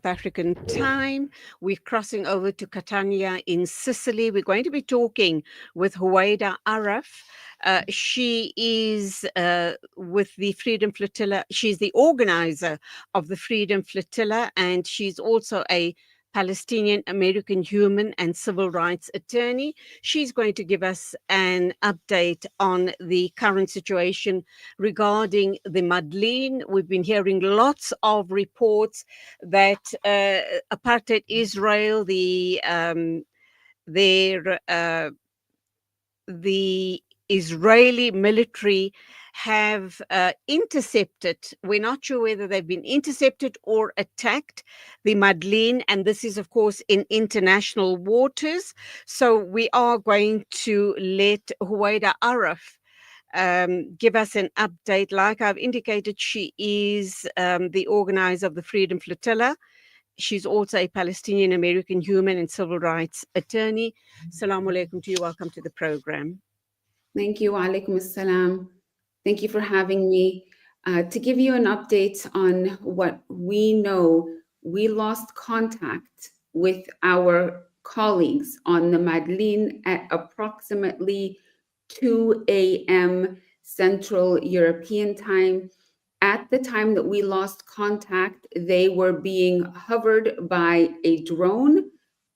African time. We're crossing over to Catania in Sicily. We're going to be talking with Huwaida Arraf. She is with the Freedom Flotilla. She's the organizer of the Freedom Flotilla, and she's also a Palestinian-American human and civil rights attorney. She's going to give us an update on the current situation regarding the Madleen. We've been hearing lots of reports that apartheid Israel, the Israeli military have intercepted. We're not sure whether they've been intercepted or attacked the Madleen, and this is, of course, in international waters. So we are going to let Huwaida Arraf give us an update. Like I've indicated, she is the organizer of the Freedom Flotilla. She's also a Palestinian-American human and civil rights attorney. Assalamu alaikum to you. Welcome to the program. Thank you. Alaikum assalam. Thank you for having me. To give you an update on what we know, we lost contact with our colleagues on the Madleen at approximately 2 a.m. Central European time. At the time that we lost contact, they were being hovered by a drone,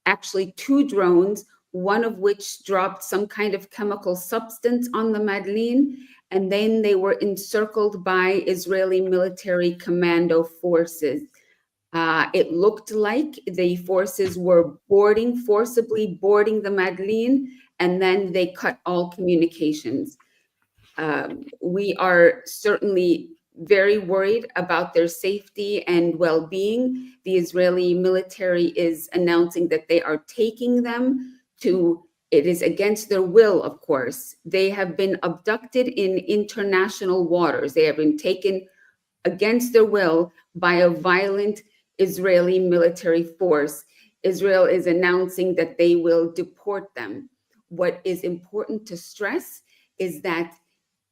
actually two drones, one of which dropped some kind of chemical substance on the Madleen, and then they were encircled by Israeli military commando forces. It looked like the forces were forcibly boarding the Madleen, and then they cut all communications. We are certainly very worried about their safety and well-being. The Israeli military is announcing that they are taking them to, it is against their will, of course. They have been abducted in international waters. They have been taken against their will by a violent Israeli military force. Israel is announcing that they will deport them. What is important to stress is that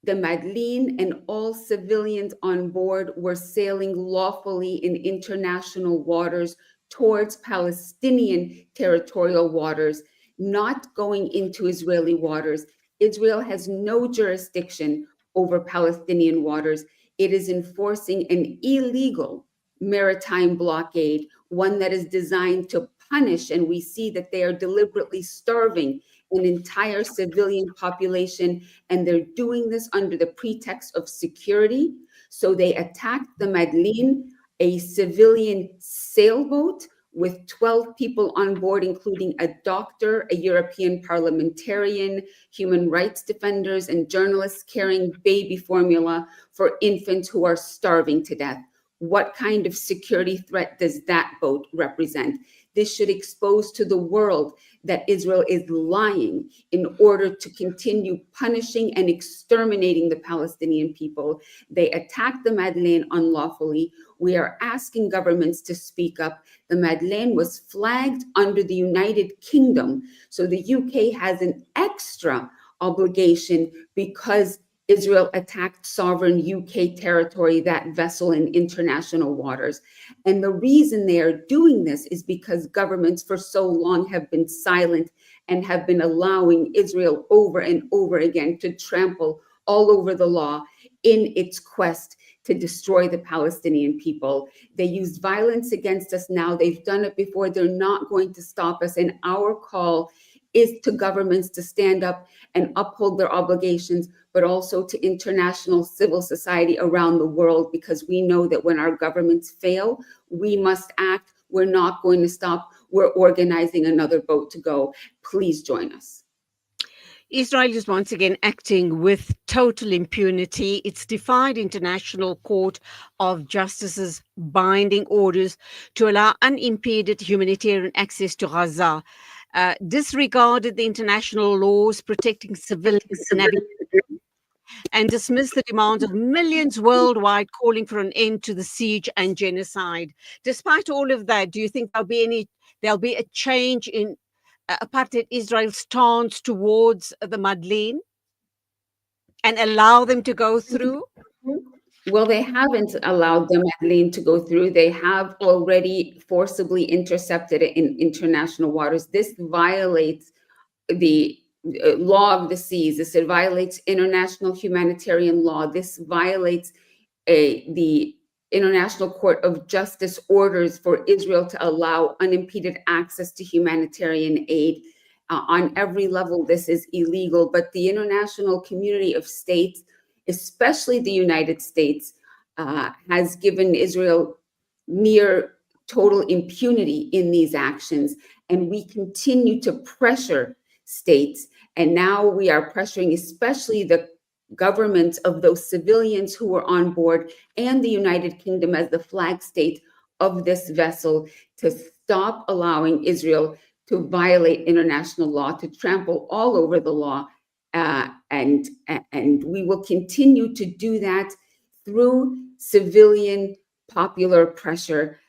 the Madleen and all civilians on board were sailing lawfully in international waters towards Palestinian territorial waters, not going into Israeli waters. Israel has no jurisdiction over Palestinian waters. It is enforcing an illegal maritime blockade, one that is designed to punish, and we see that they are deliberately starving an entire civilian population, and they're doing this under the pretext of security. So they attacked the Madleen, a civilian sailboat with 12 people on board, including a doctor, a European parliamentarian, human rights defenders, and journalists carrying baby formula for infants who are starving to death. What kind of security threat does that boat represent? This should expose to the world that Israel is lying in order to continue punishing and exterminating the Palestinian people. They attacked the Madleen unlawfully. We are asking governments to speak up. The Madleen was flagged under the United Kingdom. So the UK has an extra obligation because Israel attacked sovereign UK territory, that vessel in international waters. And the reason they are doing this is because governments for so long have been silent and have been allowing Israel over and over again to trample all over the law in its quest to destroy the Palestinian people. They used violence against us now. They've done it before. They're not going to stop us. And our call is to governments to stand up and uphold their obligations, but also to international civil society around the world, because we know that when our governments fail, we must act. We're not going to stop. We're organizing another boat to go. Please join us. Israel is once again acting with total impunity. It's defied International Court of Justice's binding orders to allow unimpeded humanitarian access to Gaza, disregarded the international laws protecting civilians and dismissed the demands of millions worldwide calling for an end to the siege and genocide. Despite all of that, do you think there'll be a change in apartheid Israel's stance towards the Madleen and allow them to go through? Well, they haven't allowed the Madeleine to go through. They have already forcibly intercepted it in international waters. This violates the law of the seas. This violates international humanitarian law. This violates the International Court of Justice orders for Israel to allow unimpeded access to humanitarian aid. On every level, this is illegal, but the international community of states, especially the United States, has given Israel near total impunity in these actions. And we continue to pressure states. And now we are pressuring especially the governments of those civilians who were on board and the United Kingdom as the flag state of this vessel to stop allowing Israel to violate international law, to trample all over the law. And we will continue to do that through civilian popular pressure.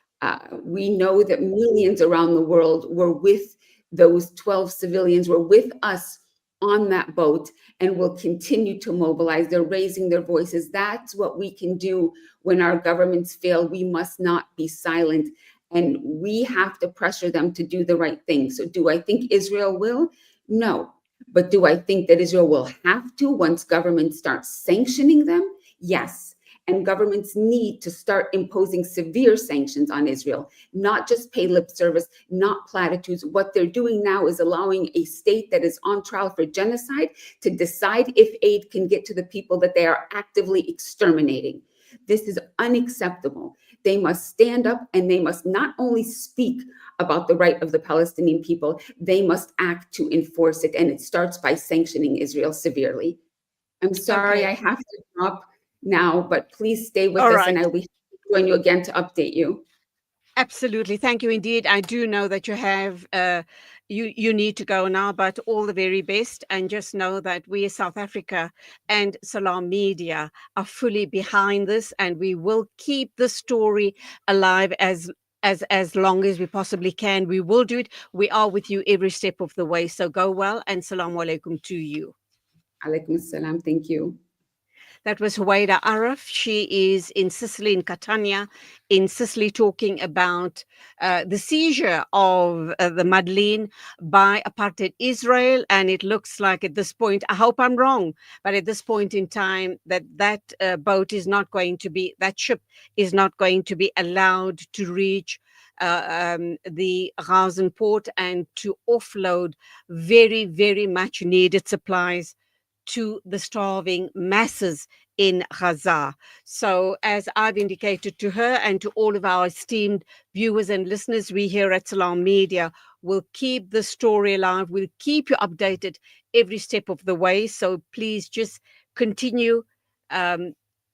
We know that millions around the world were with those 12 civilians, were with us on that boat, and will continue to mobilize. They're raising their voices. That's what we can do when our governments fail. We must not be silent, and we have to pressure them to do the right thing. So do I think Israel will? No. But do I think that Israel will have to once governments start sanctioning them? Yes. And governments need to start imposing severe sanctions on Israel, not just pay lip service, not platitudes. What they're doing now is allowing a state that is on trial for genocide to decide if aid can get to the people that they are actively exterminating. This is unacceptable. They must stand up, and they must not only speak about the right of the Palestinian people, they must act to enforce it. And it starts by sanctioning Israel severely. I'm sorry, Okay. I have to drop now, but please stay with All us, right. and I will join you again to update you. Absolutely. Thank you indeed. I do know that you have you need to go now, but all the very best. And just know that we as South Africa and Salam Media are fully behind this, and we will keep the story alive as long as we possibly can. We will do it. We are with you every step of the way. So go well, and salam alaikum to you. Alaikum assalam. Thank you. That was Huwaida Arraf. She is in Sicily, in Catania, in Sicily, talking about the seizure of the Madeleine by apartheid Israel. And it looks like at this point, I hope I'm wrong, but at this point in time, that boat is not going to be, that ship is not going to be allowed to reach the Gaza port and to offload very, very much needed supplies to the starving masses in Gaza. So, as I've indicated to her and to all of our esteemed viewers and listeners, we here at Salam Media will keep the story alive. We'll keep you updated every step of the way. So, please just continue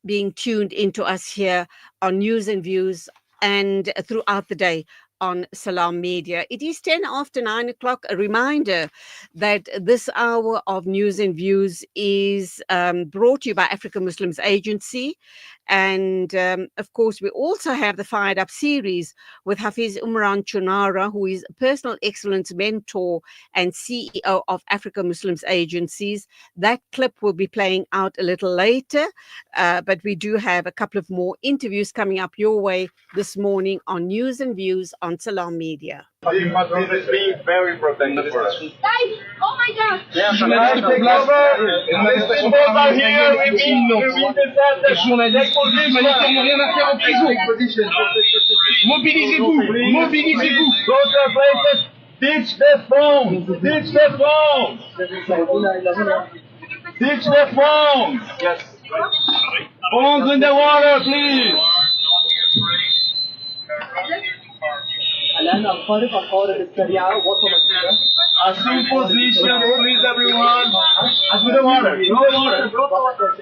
being tuned into us here on News and Views and throughout the day on Salam Media. It is 10 after 9 o'clock. A reminder that this hour of News and Views is brought to you by Africa Muslims Agency. And of course, we also have the Fired Up series with Hafiz Umran Chunara, who is a personal excellence mentor and CEO of Africa Muslims Agencies. That clip will be playing out a little later, but we do have a couple of more interviews coming up your way this morning on News and Views on Salam Media. This is being very protected for us. Guys, oh my God! Yeah, take over. This boat out here, we need the position. Mobilisez-vous, mobilisez-vous. Go to the places. Ditch the phone. Ditch the phone. Ditch the phone. Yes. Phones in the water, please. الآن القارب السريعة وصلت إلى Assume position, please, everyone. To the water. To the water.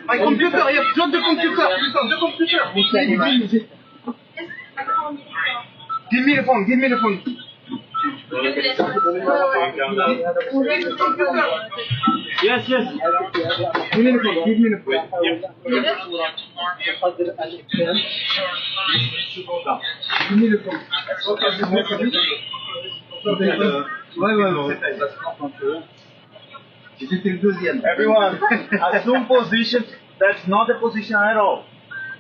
My computer, I have dropped the computer. The computer. Give me the phone. Give me the phone. Yes, yes. Give me the phone. Give me the phone. Give me the phone. Ouais, ouais, c'était le deuxième. Everyone, assume position. That's not a position at all.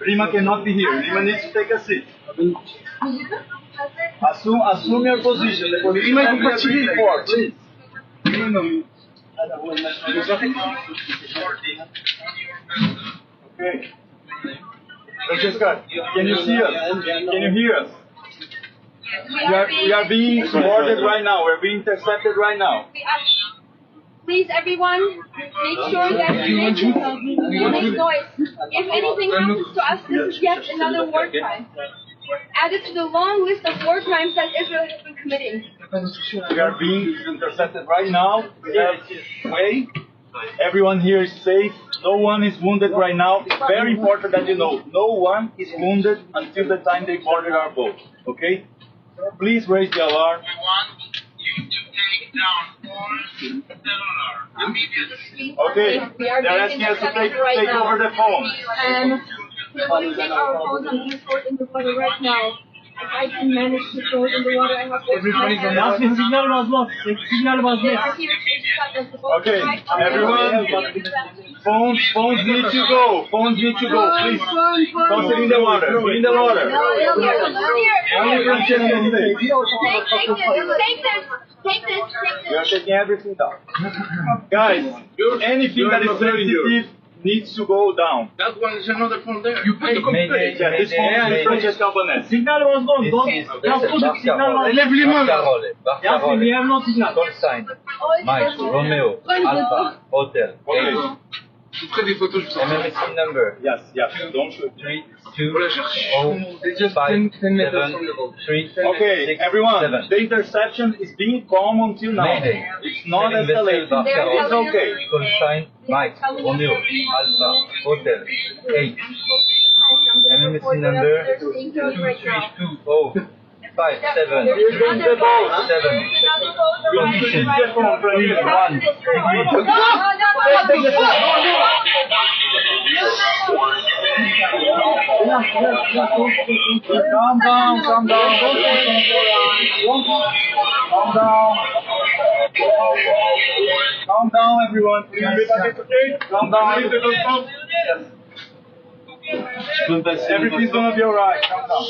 Rima cannot be here. Rima needs to take a seat. Assume your position. The position Rima, that il we faut agreed continuer. for, please. Okay. Francesca, can you see us? Can you hear us? We are being boarded right now. We're being intercepted right now. Please, everyone, make sure that you make noise. If anything happens to us, this is yet another war crime. Added to the long list of war crimes that Israel has been committing. We are being intercepted right now. We have way. Everyone here is safe. No one is wounded right now. It's very important that you know, no one is wounded until the time they boarded our boat. Okay? Please raise the alarm. We want you to take down all cellular immediately. Okay, they're asking us to take over the phones. And we want to take our phones and transport in the water right now. If I can manage to throw it in the water, I have to. Yasmin signal basmaz. Signal basmaz. Okay, everyone, phones need to go. Phones need to go, please. Don't sit in the water. Sit in the water. Only Francesca is safe. Take this. We are taking everything down. Guys, anything that is sensitive needs to go down. That one is another phone there. You put the complaint. Yeah, this phone is Francesca Albanese. Signal basmaz. Don't. Just put the signal basmaz. Lève les mains. Yasmin, we have no signal. Call sign. Mike, Romeo, Alpha, Hotel, Okay. Je ferai des photos, je vous envoie. MMC number Yes, don't shoot. 3 2 0 5 7 3 Okay, 6 everyone, 7. the interception is being calm until now. Mayday. It's not Seven vessel escalating. Barcarolle. It's okay. Call sign Mike, Romeo, Alpha, Hotel, 8. MMC number 2320 5 7 7. Condition 3 1 Calm down. Calm down, everyone. Calm down. Everything's gonna be alright. Calm down.